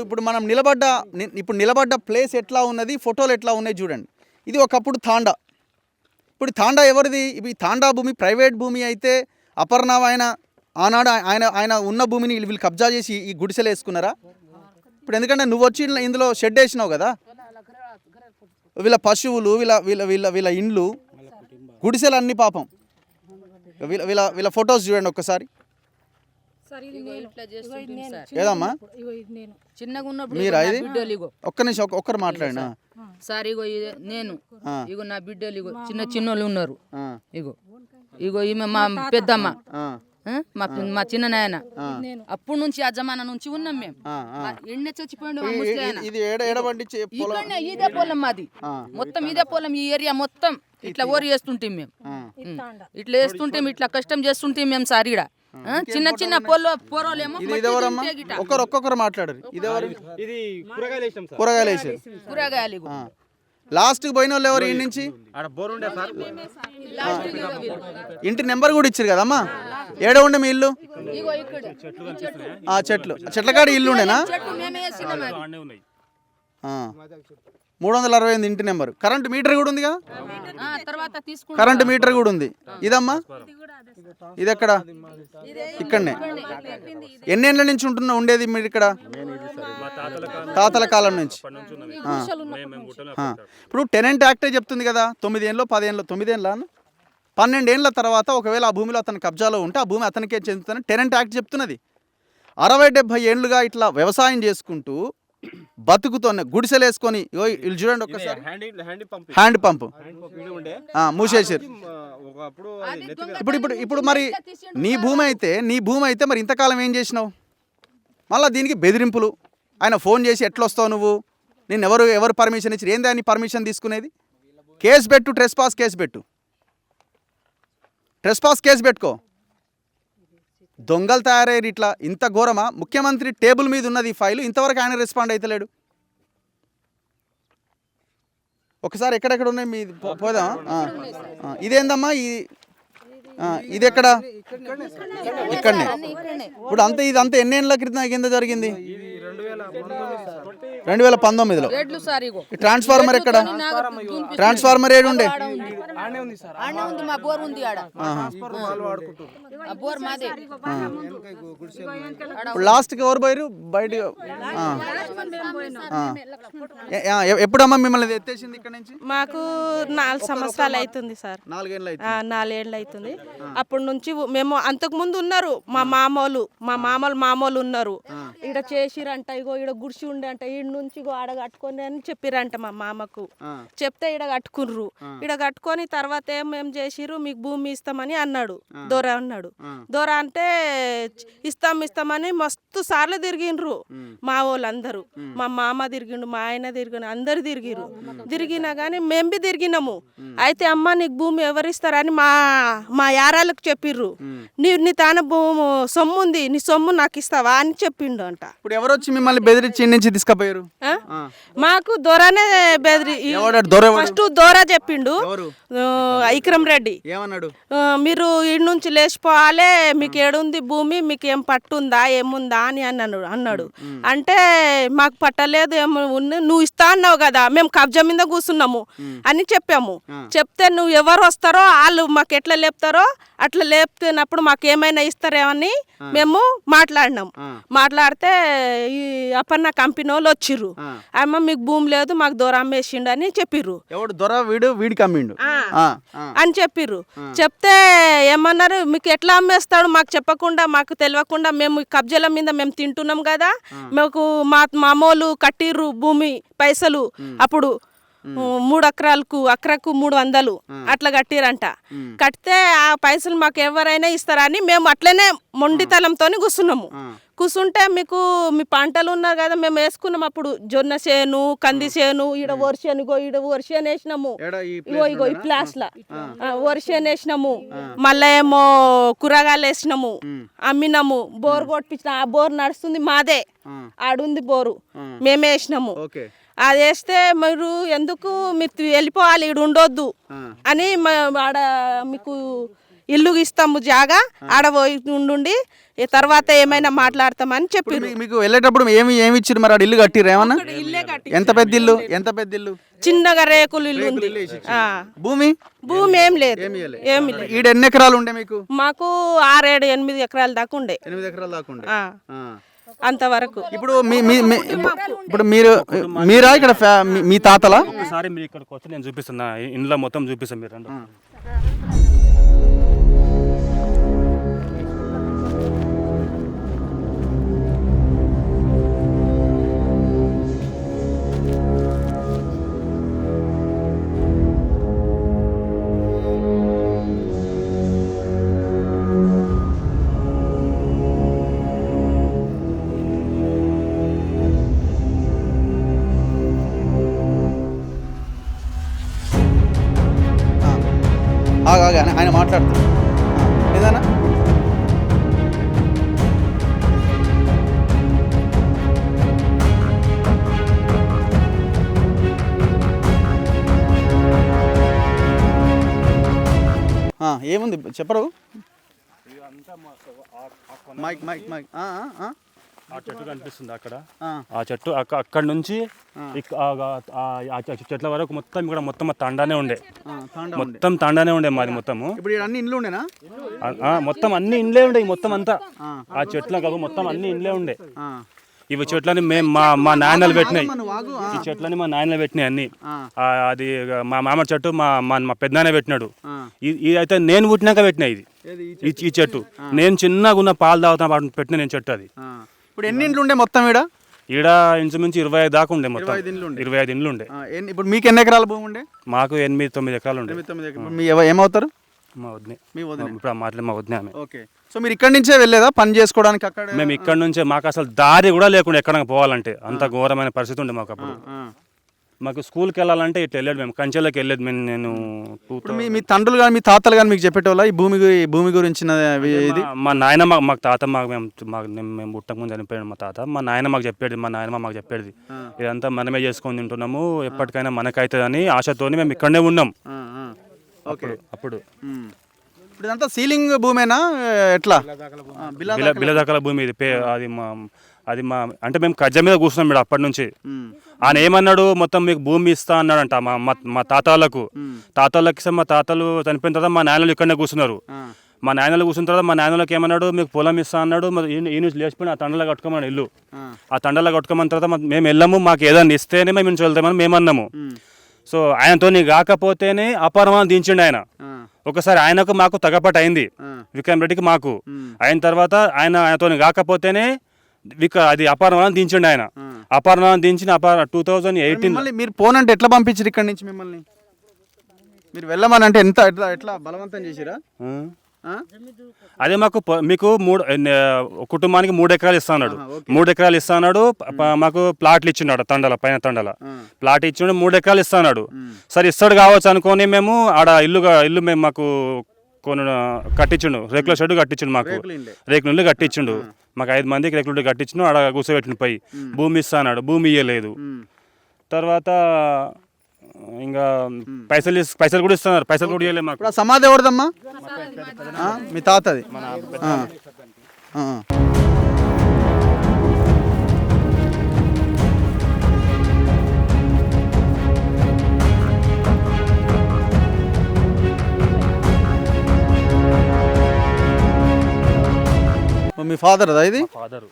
ఇప్పుడు మనం నిలబడ్డ ప్లేస్ ఎట్లా ఉన్నది, ఫోటోలు ఎట్లా ఉన్నాయి చూడండి. ఇది ఒకప్పుడు తాండా. ఇప్పుడు తాండా ఎవరిది? ఈ తాండా భూమి ప్రైవేట్ భూమి అయితే అపర్ణావ్ ఆనాడు ఆయన ఉన్న భూమిని వీళ్ళు కబ్జా చేసి ఈ గుడిసెలు వేసుకున్నారా? ఇప్పుడు ఎందుకంటే నువ్వు వచ్చి ఇందులో షెడ్ వేసినావు కదా, వీళ్ళ పశువులు వీళ్ళ వీళ్ళ వీళ్ళ వీళ్ళ ఇండ్లు గుడిసెలు అన్ని పాపం. వీళ్ళ ఫొటోస్ చూడండి ఒక్కసారి. ఏదమ్మా మీరా? ఇది ఒక్క నిమిషం ఒక్కరు మాట్లాడినా సార్. ఇగో నేను ఇగో నా బిడ్డలు ఇగో చిన్నోళ్ళు ఉన్నారు. ఇగో ఈమె మా పెద్దమ్మ, మా చిన్న నాయన. అప్పటి నుంచి ఆ జమానా నుంచి ఉన్నాం మేము. ఎండే చచ్చిపోయిండు. ఇదే పొలం మాది, మొత్తం ఇదే పొలం. ఈ ఏరియా మొత్తం ఇట్లా ఓరి వేస్తుంటాం మేము. ఇట్లా వేస్తుంటే ఇట్లా కష్టం చేస్తుంటే మేము సార్. ఈడ చిన్న పొరలేమో ఒక్కొక్కరు మాట్లాడారు. కూరగాయలు లాస్ట్ కి పోయిన వాళ్ళు ఎవరు? ఈ నుంచి ఇంటి నెంబర్ కూడా ఇచ్చారు కదమ్మా. ఏడ ఉండే మీ ఇల్లు? చెట్ల కాడ ఇల్లు ఉండేనా? 368 ఇంటి నెంబర్. కరెంట్ మీటర్ కూడా ఉంది కదా, కరెంట్ మీటర్ కూడా ఉంది. ఇదమ్మా ఇది ఎక్కడ? ఇక్కడనే. ఎన్నేళ్ళ నుంచి ఉండేది మీరు ఇక్కడ? తాతల కాలం నుంచి. ఇప్పుడు టెనెంట్ యాక్టే చెప్తుంది కదా 9 ఏళ్ళు 10 ఏళ్ళు 9 ఏళ్ళ 12 ఏళ్ళ తర్వాత ఒకవేళ ఆ భూమిలో అతని కబ్జాలో ఉంటే ఆ భూమి అతనికే చెందుతుందని టెనెంట్ యాక్ట్ చెప్తున్నది. 60-70 ఏళ్ళుగా ఇట్లా వ్యవసాయం చేసుకుంటూ బతుకుతోనే గుడిసెలు వేసుకొని వీళ్ళు చూడండి ఒక్కసారి. హ్యాండ్ పంప్ మూసేసారు. ఇప్పుడు మరి నీ భూమి అయితే మరి ఇంతకాలం ఏం చేసినావు? మళ్ళీ దీనికి బెదిరింపులు. ఆయన ఫోన్ చేసి ఎట్లా వస్తావు నువ్వు, నేను ఎవరు పర్మిషన్ ఇచ్చారు, ఏంది అని పర్మిషన్ తీసుకునేది? కేసు పెట్టు, ట్రెస్పాస్ కేసు పెట్టుకో. దొంగలు తయారయ్యారు. ఇట్లా ఇంత ఘోరమా? ముఖ్యమంత్రి టేబుల్ మీద ఉన్నది ఈ ఫైలు, ఇంతవరకు ఆయన రెస్పాండ్ అవుతలేడు. ఒకసారి ఎక్కడెక్కడ ఉన్నాయి మీ పోదాం. ఇదేందమ్మా ఇది ఎక్కడ? ఇక్కడనే. ఇప్పుడు ఇదంతా ఎన్నేళ్ళ క్రితం కింద జరిగింది? 2019లో. ట్రాన్స్ఫార్మర్ ఎక్కడ? ట్రాన్స్ఫార్మర్ ఏడు ఉండే? లాస్ట్ కి ఎవరు పోయారు బయట? ఎప్పుడమ్మా మిమ్మల్ని ఎత్తేసింది ఇక్కడ నుంచి? మాకు 4 సంవత్సరాలు అవుతుంది సార్. 4 ఏళ్ళు అవుతుంది. అప్పటి నుంచి మేము అంతకు ముందు ఉన్నారు మా మామోళ్ళు ఉన్నారు. ఇక్కడ చేసిరంట. ఇగో ఇక్కడ గుడిసి ఉండే అంట. ఈడ నుంచి ఆడ కట్టుకొని అని చెప్పిరంట మా మామకు. చెప్తే ఈడ కట్టుకుర్రు. ఈడ కట్టుకొని తర్వాత ఏం చేసిర్రు, మీకు భూమి ఇస్తామని అన్నాడు దొర. దొర అంటే ఇస్తామని మస్తు సార్లు తిరిగిండ్రు మా వాళ్ళందరూ. మా మామ తిరిగిండు, మా ఆయన తిరిగిండు, అందరు తిరిగినా కానీ మేము బి తిరిగినాము. అయితే అమ్మ నీకు భూమి ఎవరిస్తారని మా యారాలకు చెప్పిర్రు. నీ తాన భూమి సొమ్ము ఉంది, నీ సొమ్ము నాకు ఇస్తావా అని చెప్పిండు అంట. ఇప్పుడు ఎవరు వచ్చి మిమ్మల్ని బెదిరించి నుంచి తీసుకుపోయారు? మాకు దొరనే ఫస్ట్ దొర చెప్పిండు. ఇక్రమ్ రెడ్డి ఏమన్నాడు? మీరు ఇడి నుంచి లేచిపోవాలి, మీకు ఏడుంది భూమి, మీకు ఏం పట్టుందా ఏముందా అని అన్నాడు. అంటే మాకు పట్టలేదు, నువ్వు ఇస్తా అన్నావు కదా, మేము కబ్జా మీద కూర్చున్నాము అని చెప్పాము. చెప్తే నువ్వు ఎవరు వస్తారో వాళ్ళు మాకు ఎట్లా లేపుతారో అట్లా లేపుతున్నప్పుడు మాకు ఏమైనా ఇస్తారేమని మేము మాట్లాడితే ఈ అపర్ణ కంపెనీ వాళ్ళు వచ్చిర్రు. అమ్మ మీకు భూమి లేదు, మాకు దొర అమ్మేసిండు అని చెప్పిర్రు. అని చెప్పిర్రు. చెప్తే ఏమన్నారు, మీకు ఎట్లా అమ్మేస్తాడు మాకు చెప్పకుండా, మాకు తెలియకుండా, మేము కబ్జాల మీద మేము తింటున్నాం కదా, మాకు మామూలు కట్టిర్రు భూమి పైసలు. అప్పుడు 3 ఎకరాలకు 300 అట్లా కట్టిరంట. కడితే ఆ పైసలు మాకు ఎవరైనా ఇస్తారని మేము అట్లనే మొండితనంతో కూర్చుంటే మీకు మీ పంటలు ఉన్నారు కదా, మేము వేసుకున్నాం అప్పుడు జొన్న చేను, కంది చేను, ఈడ వరిసేను, ఈడ వరిసేను వేసినాము. ఇగో ఈ ప్లాస్లా వరిసేను వేసినాము. మళ్ళా ఏమో కూరగాయలు వేసినాము, అమ్మినాము. బోర్ కొట్టించిన, ఆ బోర్ నడుస్తుంది మాదే, ఆడుంది బోరు, మేమే వేసినాము. అది వేస్తే మీరు ఎందుకు మీరు వెళ్ళిపోవాలి, ఇక్కడ ఉండొద్దు అని ఆడ మీకు ఇల్లు ఇస్తాము జాగా ఆడ పోయి ఉండి ఈ తర్వాత ఏమైనా మాట్లాడతామని చెప్పారు. మీకు వెళ్ళేటప్పుడు ఏమి ఇచ్చారు మరి? ఆడ ఇల్లు కట్టిర్రు ఏమన్నా? ఇల్లే కట్టి ఎంత పెద్ద ఇల్లు? ఎంత పెద్ద ఇల్లు? చిన్నగా రేకులు ఇల్లు ఉంది. భూమి భూమి ఏం లేదు, ఏమి లేదు. ఈడ ఎన్ని ఎకరాలు ఉండే మీకు? మాకు 6, 7, 8 ఎకరాల దాకా ఉండే. 8 ఎకరాల దాకా ఉండే. అంతవరకు. ఇప్పుడు ఇప్పుడు మీరా ఇక్కడ మీ తాతలా? ఒకసారి మీరు ఇక్కడికి వచ్చి నేను చూపిస్తున్నా, ఇంట్లో మొత్తం చూపిస్తాను మీరు రండి. ఆయన మాట్లాడుతారు ఏదన్నా? ఏముంది చెప్పరు? Mike mike mike. ఆ చెట్టు కనిపిస్తుంది అక్కడ, ఆ చెట్టు అక్కడ నుంచి ఆ చెట్ల వరకు మొత్తం ఇక్కడ మొత్తం తండానే ఉండే, మొత్తం తండానే ఉండే మాది మొత్తము. ఇప్పుడు అన్ని ఇండ్లు ఉండేనా? మొత్తం అన్ని ఇండ్లే ఉండే, మొత్తం అంతా ఆ చెట్ల కాదు మొత్తం అన్ని ఇండ్లే ఉండే. ఇవి చెట్లని మేము మా నాయనలు పెట్టినాయి, ఈ చెట్లని మా నాయనలు పెట్టినాయి అన్ని. అది మా మామిడి చెట్టు మా పెద్దనాన్న పెట్టినాడు. ఇది అయితే నేను పుట్టినాక పెట్టినా ఇది ఈ చెట్టు. నేను చిన్నగా ఉన్న పాలు తాగుతా పెట్టిన నేను చెట్టు అది. ఇప్పుడు ఎన్ని ఇండ్లు ఉండే మొత్తం ఈడ? ఇంచుమించి 25 దాకా ఉండే మొత్తం, 25 ఇండ్లు ఉండే. ఇప్పుడు మీకు ఎన్ని ఎకరాల భూమి ఉండే? మాకు 8-9 ఎకరాలు ఉండే. మీ ఏమవుతారు? మా వదినే. మీ వదిన? ఇప్పుడు మాట్లాడి మా వదినే ఆమె. ఓకే. సో మీరు ఇక్కడి నుంచే వెళ్ళేదా పని చేసుకోవడానికి? అక్కడ మేము ఇక్కడ నుంచే, మాకు అసలు దారి కూడా లేకుండా ఎక్కడికి పోవాలంటే అంత ఘోరమైన పరిస్థితి ఉండే మాకు అప్పుడు. మాకు స్కూల్కి వెళ్ళాలంటే ఇట్లా వెళ్ళాడు, మేము కంచెలోకి వెళ్ళేది. నేను మీ తండ్రులు కానీ మీ తాతలు కానీ మీకు చెప్పేటోళ్ళ ఈ భూమి గురించి? ఇది మా నాయన మాకు తాత మేము పుట్టక ముందు చనిపోయాడు మా తాత. మా నాయన మాకు చెప్పేది, మా నాయనమ్మ మాకు చెప్పేది, ఇదంతా మనమే చేసుకొని తింటున్నాము, ఎప్పటికైనా మనకైతుందని ఆశతోని మేము ఇక్కడనే ఉన్నాం. అప్పుడు ఇప్పుడు ఇదంతా సీలింగ్ భూమేనా ఎట్లా? బిలదాకల భూమి ఇది. అది మా అంటే మేము కజ్జ మీద కూర్చున్నాం మేడం అప్పటి నుంచి. ఆయన ఏమన్నాడు, మొత్తం మీకు భూమి ఇస్తా అన్నాడంట మా తాతలకు. మా తాతలు చనిపోయిన తర్వాత మా నాయనలు ఇక్కడనే కూర్చున్నారు. మా నాయనలు కూర్చున్న తర్వాత మా నాయనలకు ఏమన్నాడు, మీకు పొలం ఇస్తా అన్నాడు. ఈ నుంచి లేచిపోయిన ఆ తండలో కట్టుకోమని ఇల్లు, ఆ తండలో కట్టుకోమన్న తర్వాత మేము వెళ్ళాము. మాకు ఏదైనా ఇస్తేనే మేము నుంచి వెళ్తామని మేము అన్నాము. సో ఆయనతో కాకపోతేనే అపరమానం దించిండు ఆయన. ఒకసారి ఆయనకు మాకు తగపట అయింది, విక్రమ్ రెడ్డికి మాకు. అయిన తర్వాత ఆయనతో కాకపోతేనే అది అపరమానం దించిండు ఆయన. అపరమానం దించిన 2018 మీరు పోనంటే ఎట్లా పంపించారు ఇక్కడి నుంచి మిమ్మల్ని? మీరు వెళ్ళమని అంటే ఎట్లా బలవంతం చేసిరా? అదే మీకు కుటుంబానికి 3 ఎకరాలు ఇస్తా అన్నాడు. 3 ఎకరాలు ఇస్తా అన్నాడు. మాకు ప్లాట్లు ఇచ్చినాడు తండల పైన తండల ప్లాట్ ఇచ్చినాడు. 3 ఎకరాలు ఇస్తా అన్నాడు. సరే ఇస్తాడు కావచ్చు అనుకొని మేము ఆడ ఇల్లు మేము మాకు కట్టించుండు, రేకుల షెడ్ కట్టించుండు, మాకు రేకుల ఇల్లు కట్టించుండు. మాకు 5 మందికి రేకుల ఇల్లు కట్టించును. ఆడ కూర్చోబెట్టిన పై భూమి ఇస్తా అన్నాడు, భూమి ఇయ్యలేదు. తర్వాత ఇంకా పైసలు కూడా ఇస్తున్నారు, పైసలు కూడా ఇవ్వలేదు మాకు. సమాధి ఎవరిదమ్మా? మీ తాతది. మీ ఫాదర్ అదా ఇది? ఫాదర్